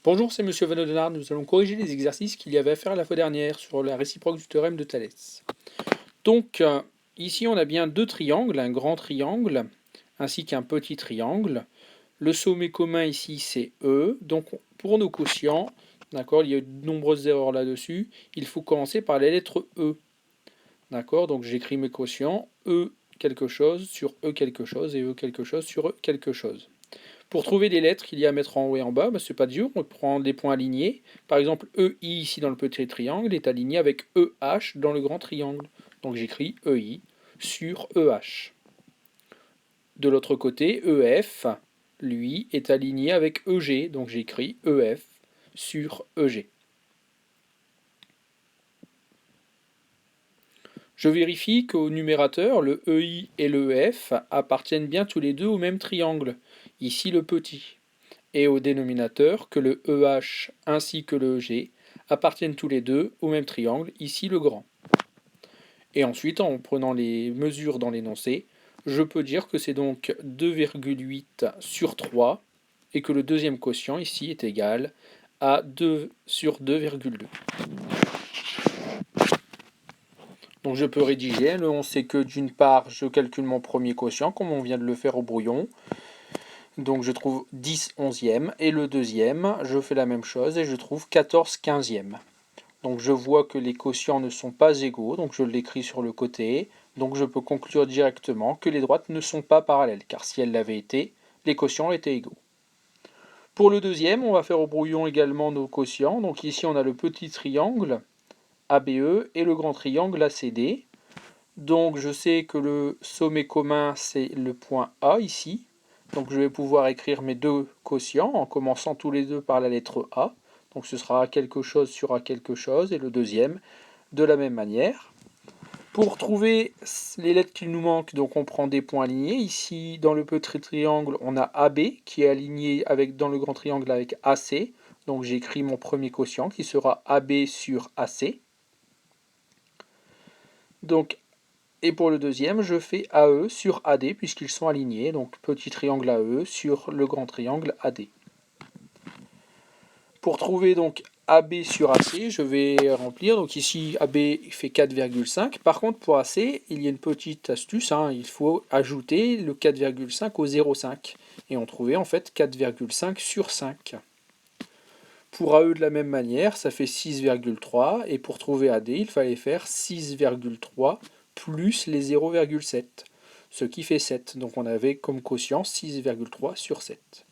Bonjour, c'est Monsieur Van Oudenarde. Nous allons corriger les exercices qu'il y avait à faire la fois dernière sur la réciproque du théorème de Thalès. Donc, ici on a bien deux triangles, un grand triangle ainsi qu'un petit triangle. Le sommet commun ici c'est E. Donc pour nos quotients, d'accord, il y a de nombreuses erreurs là-dessus. Il faut commencer par la lettre E. D'accord, donc j'écris mes quotients E quelque chose sur E quelque chose et E quelque chose sur E quelque chose. Pour trouver les lettres qu'il y a à mettre en haut et en bas, c'est pas dur, on prend des points alignés. Par exemple, EI ici dans le petit triangle est aligné avec EH dans le grand triangle. Donc j'écris EI sur EH. De l'autre côté, EF, lui, est aligné avec EG, donc j'écris EF sur EG. Je vérifie qu'au numérateur, le EI et le EF appartiennent bien tous les deux au même triangle, ici le petit. Et au dénominateur que le EH ainsi que le EG appartiennent tous les deux au même triangle, ici le grand. Et ensuite, en prenant les mesures dans l'énoncé, je peux dire que c'est donc 2,8 sur 3 et que le deuxième quotient ici est égal à 2 sur 2,2. Donc je peux rédiger, on sait que d'une part, je calcule mon premier quotient comme on vient de le faire au brouillon. Donc je trouve 10 onzièmes, et le deuxième, je fais la même chose et je trouve 14 quinzièmes. Donc je vois que les quotients ne sont pas égaux, donc je l'écris sur le côté. Donc je peux conclure directement que les droites ne sont pas parallèles, car si elles l'avaient été, les quotients étaient égaux. Pour le deuxième, on va faire au brouillon également nos quotients. Donc ici on a le petit triangle ABE et le grand triangle ACD. Donc je sais que le sommet commun c'est le point A ici. Donc je vais pouvoir écrire mes deux quotients en commençant tous les deux par la lettre A. Donc ce sera A quelque chose sur A quelque chose, et le deuxième de la même manière. Pour trouver les lettres qu'il nous manque, donc on prend des points alignés. Ici dans le petit triangle on a AB qui est aligné dans le grand triangle avec AC. Donc j'écris mon premier quotient qui sera AB sur AC. Donc et pour le deuxième, je fais AE sur AD puisqu'ils sont alignés. Donc petit triangle AE sur le grand triangle AD. Pour trouver donc AB sur AC, je vais remplir. Donc ici, AB fait 4,5. Par contre, pour AC, il y a une petite astuce. Il faut ajouter le 4,5 au 0,5. Et on trouvait en fait 4,5 sur 5. Pour AE de la même manière, ça fait 6,3. Et pour trouver AD, il fallait faire 6,3 plus les 0,7, ce qui fait 7. Donc on avait comme quotient 6,3 sur 7.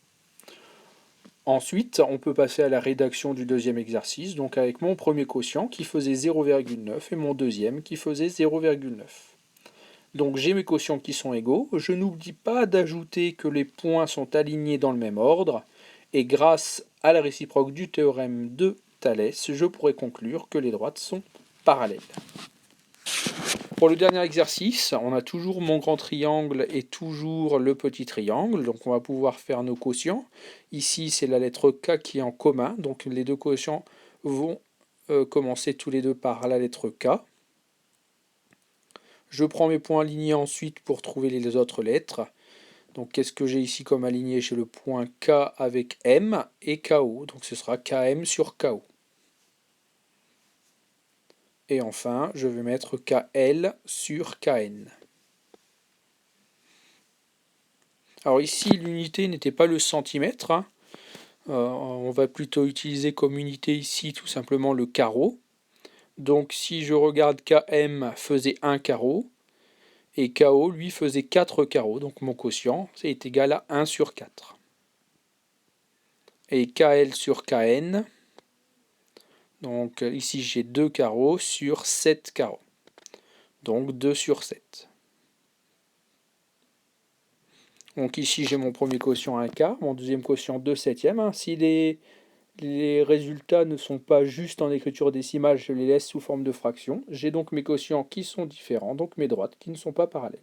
Ensuite, on peut passer à la rédaction du deuxième exercice, donc avec mon premier quotient qui faisait 0,9 et mon deuxième qui faisait 0,9. Donc j'ai mes quotients qui sont égaux. Je n'oublie pas d'ajouter que les points sont alignés dans le même ordre, et grâce à la réciproque du théorème de Thalès, je pourrais conclure que les droites sont parallèles. Pour le dernier exercice, on a toujours mon grand triangle et toujours le petit triangle, donc on va pouvoir faire nos quotients. Ici, c'est la lettre K qui est en commun, donc les deux quotients vont commencer tous les deux par la lettre K. Je prends mes points alignés ensuite pour trouver les autres lettres. Donc qu'est-ce que j'ai ici comme aligné? J'ai le point K avec M et KO, donc ce sera KM sur KO. Et enfin, je vais mettre KL sur KN. Alors ici, l'unité n'était pas le centimètre. On va plutôt utiliser comme unité ici tout simplement le carreau. Donc si je regarde KM faisait 1 carreau, et KO lui faisait 4 carreaux. Donc mon quotient est égal à 1 sur 4. Et KL sur KN, donc ici j'ai 2 carreaux sur 7 carreaux. Donc 2 sur 7. Donc ici j'ai mon premier quotient 1K, mon deuxième quotient 2 septièmes. Si les résultats ne sont pas juste en écriture décimale, je les laisse sous forme de fraction. J'ai donc mes quotients qui sont différents, donc mes droites qui ne sont pas parallèles.